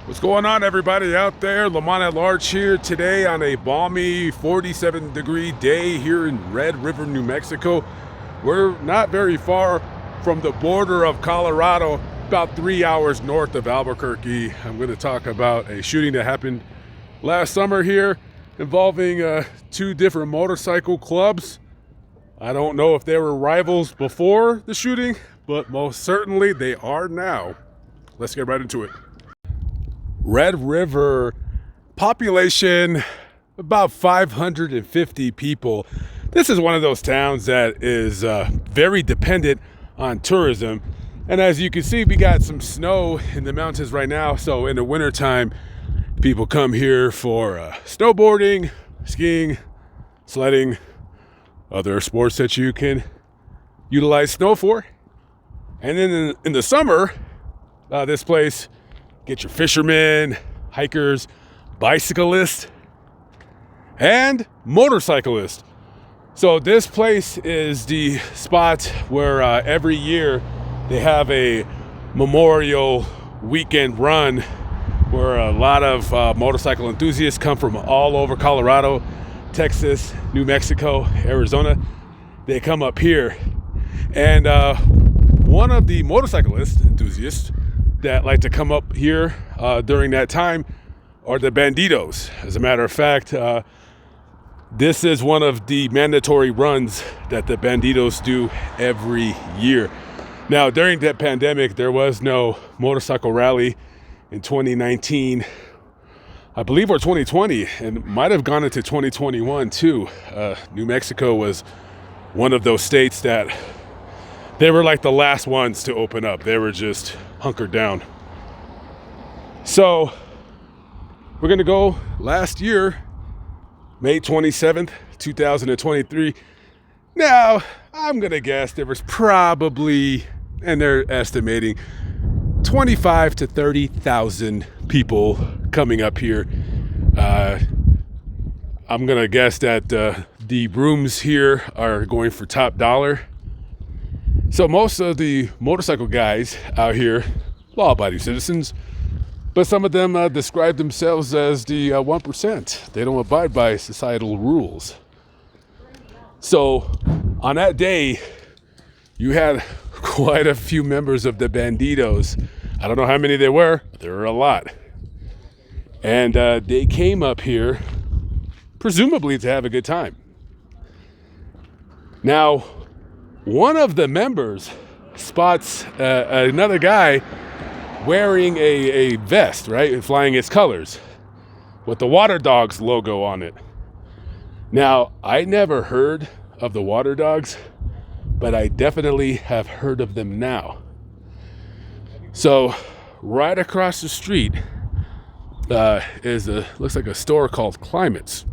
What's going on, everybody out there? Lamont at large here today on a balmy 47-degree day here in Red River, New Mexico. We're not very far from the border of Colorado, about 3 hours north of Albuquerque. I'm going to talk about a shooting that happened last summer here involving two different motorcycle clubs. I don't know if they were rivals before the shooting, but most certainly they are now. Let's get right into it. Red River, population about 550 people. This is one of those towns that is very dependent on tourism. And as you can see, we got some snow in the mountains right now. So in the wintertime, people come here for snowboarding, skiing, sledding, other sports that you can utilize snow for. And then in the summer, this place, get your fishermen, hikers, bicyclists, and motorcyclists. So this place is the spot where every year they have a Memorial Weekend run where a lot of motorcycle enthusiasts come from all over Colorado, Texas, New Mexico, Arizona. They come up here. And one of the motorcyclist enthusiasts that like to come up here during that time are the Bandidos. As a matter of fact, this is one of the mandatory runs that the Bandidos do every year. Now, during that pandemic, there was no motorcycle rally in 2019, I believe, or 2020, and might have gone into 2021 too. New Mexico was one of those states that they were like the last ones to open up. They were just hunkered down. So we're gonna go last year, May 27th, 2023. Now, I'm gonna guess there was probably, and they're estimating, 25 to 30,000 people coming up here. I'm gonna guess that the rooms here are going for top dollar. So most of the motorcycle guys out here, law-abiding citizens, but some of them describe themselves as the 1%. They don't abide by societal rules. So on that day, you had quite a few members of the Bandidos. I don't know how many there were, but there were a lot. And they came up here, presumably to have a good time. Now, one of the members spots another guy wearing a vest, right, and flying its colors with the Water Dogs logo on it. Now, I never heard of the Water Dogs, but I definitely have heard of them now. So, right across the street looks like a store called Climates.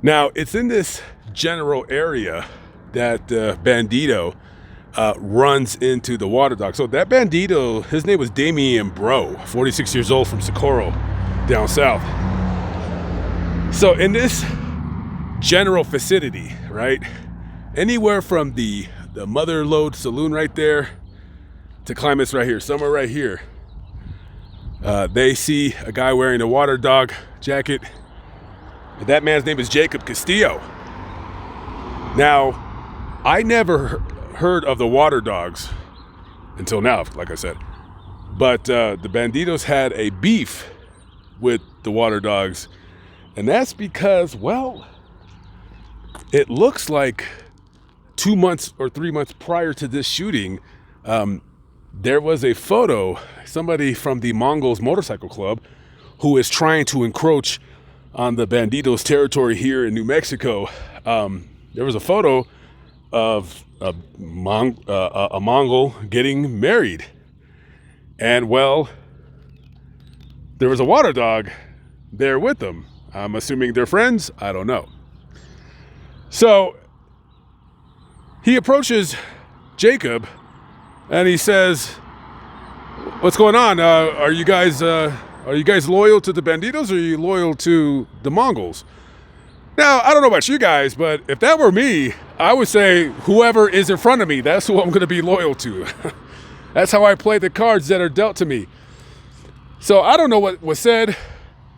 Now, it's in this general area that Bandido runs into the Water Dog. So that Bandido, his name was Damian Bro, 46 years old from Socorro, down south. So in this general vicinity, right, anywhere from the Mother Lode Saloon right there to Climates right here, somewhere right here, they see a guy wearing a Water Dog jacket. And that man's name is Jacob Castillo. Now, I never heard of the Water Dogs until now, like I said. But the Bandidos had a beef with the Water Dogs. And that's because, well, it looks like 2 months or 3 months prior to this shooting, there was a photo, somebody from the Mongols Motorcycle Club who is trying to encroach on the Bandidos territory here in New Mexico. There was a photo of a Mongol getting married. And, well, there was a Water Dog there with them. I'm assuming they're friends. I don't know. So he approaches Jacob and he says, "What's going on? Are you guys loyal to the Bandidos or are you loyal to the Mongols?" Now, I don't know about you guys, but if that were me, I would say whoever is in front of me, that's who I'm going to be loyal to. That's how I play the cards that are dealt to me. So I don't know what was said,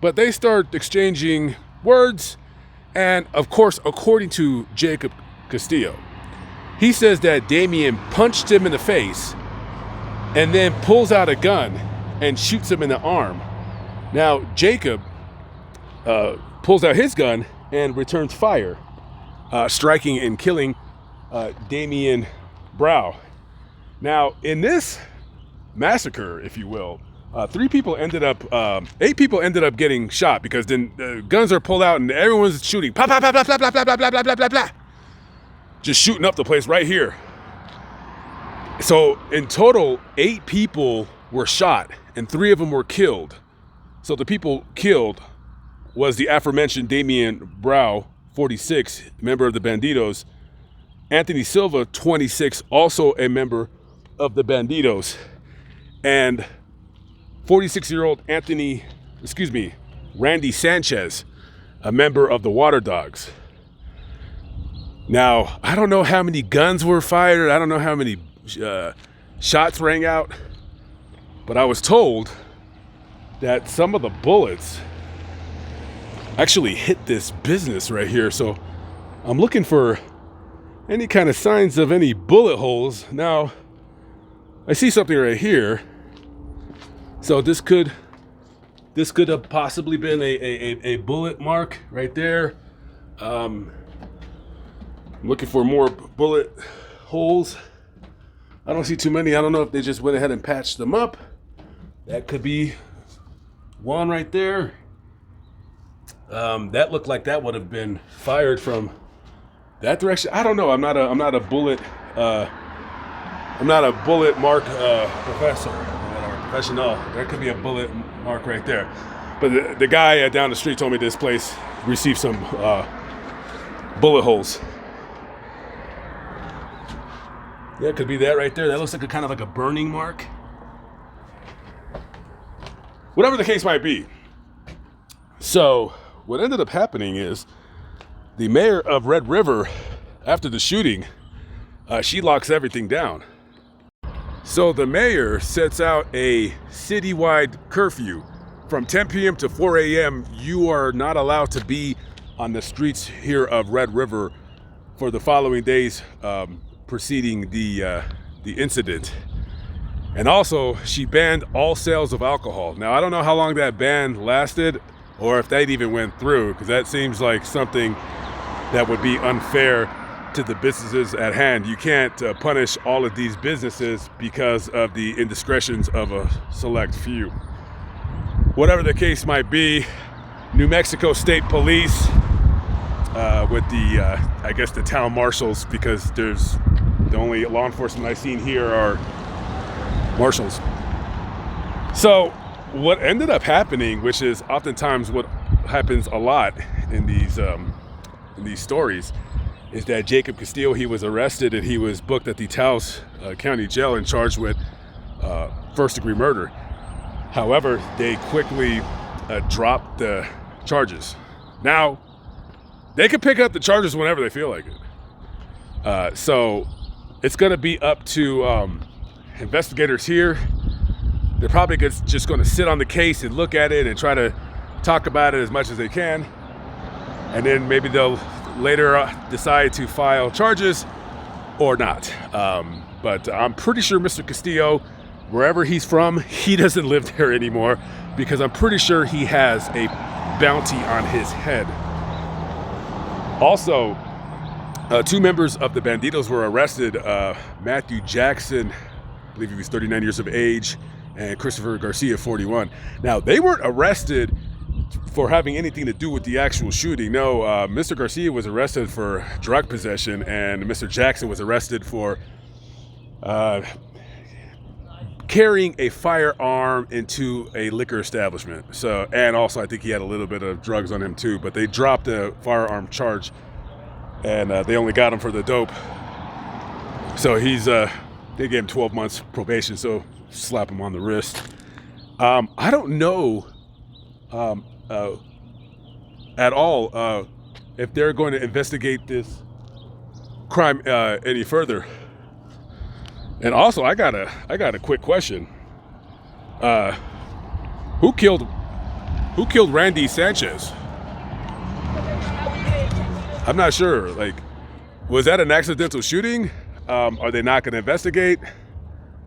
but they start exchanging words. And of course, according to Jacob Castillo, he says that Damien punched him in the face and then pulls out a gun and shoots him in the arm. Now, Jacob pulls out his gun and returns fire, striking and killing Damien Brow. Now, in this massacre, if you will, 8 people ended up getting shot, because then guns are pulled out and everyone's shooting. Pop, pop, pop, blah, blah, blah, blah, blah, blah, blah, blah, blah. Just shooting up the place right here. So in total, 8 people were shot and 3 of them were killed. So the people killed was the aforementioned Damien Brow, 46, member of the Bandidos. Anthony Silva, 26, also a member of the Bandidos. And 46-year-old Randy Sanchez, a member of the Water Dogs. Now, I don't know how many guns were fired. I don't know how many shots rang out. But I was told that some of the bullets actually hit this business right here. So I'm looking for any kind of signs of any bullet holes. Now, I see something right here. So this could have possibly been a bullet mark right there. I'm looking for more bullet holes. I don't see too many. I don't know if they just went ahead and patched them up. That could be one right there. That looked like that would have been fired from that direction. I don't know. I'm not a bullet mark professor or professional. There could be a bullet mark right there. But the guy down the street told me this place received some bullet holes. Yeah, it could be that right there. That looks like a kind of like a burning mark. Whatever the case might be. So what ended up happening is the mayor of Red River, after the shooting, she locks everything down. So the mayor sets out a citywide curfew. From 10 p.m. to 4 a.m., you are not allowed to be on the streets here of Red River for the following days preceding the incident. And also, she banned all sales of alcohol. Now, I don't know how long that ban lasted or if that even went through, because that seems like something that would be unfair to the businesses at hand. You can't punish all of these businesses because of the indiscretions of a select few. Whatever the case might be, New Mexico State Police with I guess the town marshals, because there's the only law enforcement I've seen here are marshals. So what ended up happening, which is oftentimes what happens a lot in these stories, is that Jacob Castillo, he was arrested and he was booked at the Taos County Jail and charged with first-degree murder. However, they quickly dropped the charges. Now, they can pick up the charges whenever they feel like it. So it's going to be up to investigators here. They're probably just going to sit on the case and look at it and try to talk about it as much as they can. And then maybe they'll later decide to file charges or not. But I'm pretty sure Mr. Castillo, wherever he's from, he doesn't live there anymore, because I'm pretty sure he has a bounty on his head. Also, 2 members of the Bandidos were arrested. Matthew Jackson, I believe he was 39 years of age, and Christopher Garcia, 41. Now, they weren't arrested for having anything to do with the actual shooting. No, Mr. Garcia was arrested for drug possession, and Mr. Jackson was arrested for carrying a firearm into a liquor establishment. So, and also I think he had a little bit of drugs on him too, but they dropped the firearm charge and they only got him for the dope. So they gave him 12 months probation, so slap him on the wrist. I don't know at all if they're going to investigate this crime any further. And also, I got a quick question. Who killed Randy Sanchez? I'm not sure. Like, was that an accidental shooting? Are they not going to investigate?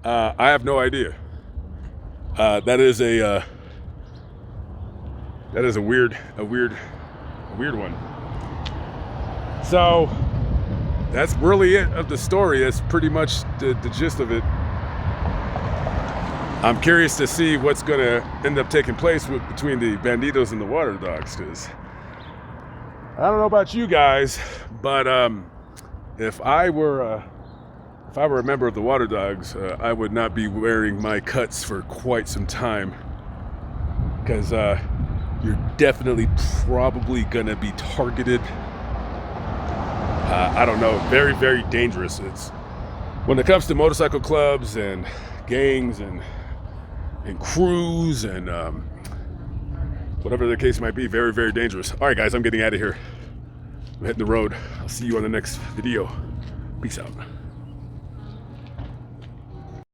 I have no idea. That is a weird one. So that's really it of the story. That's pretty much the gist of it. I'm curious to see what's going to end up taking place between the Bandidos and the Water Dogs, because I don't know about you guys, but if I were a member of the Water Dogs, I would not be wearing my cuts for quite some time, because you're definitely probably gonna be targeted. I don't know, very, very dangerous. It's when it comes to motorcycle clubs and gangs and crews and whatever the case might be, very, very dangerous. All right, guys, I'm getting out of here. I'm hitting the road. I'll see you on the next video. Peace out.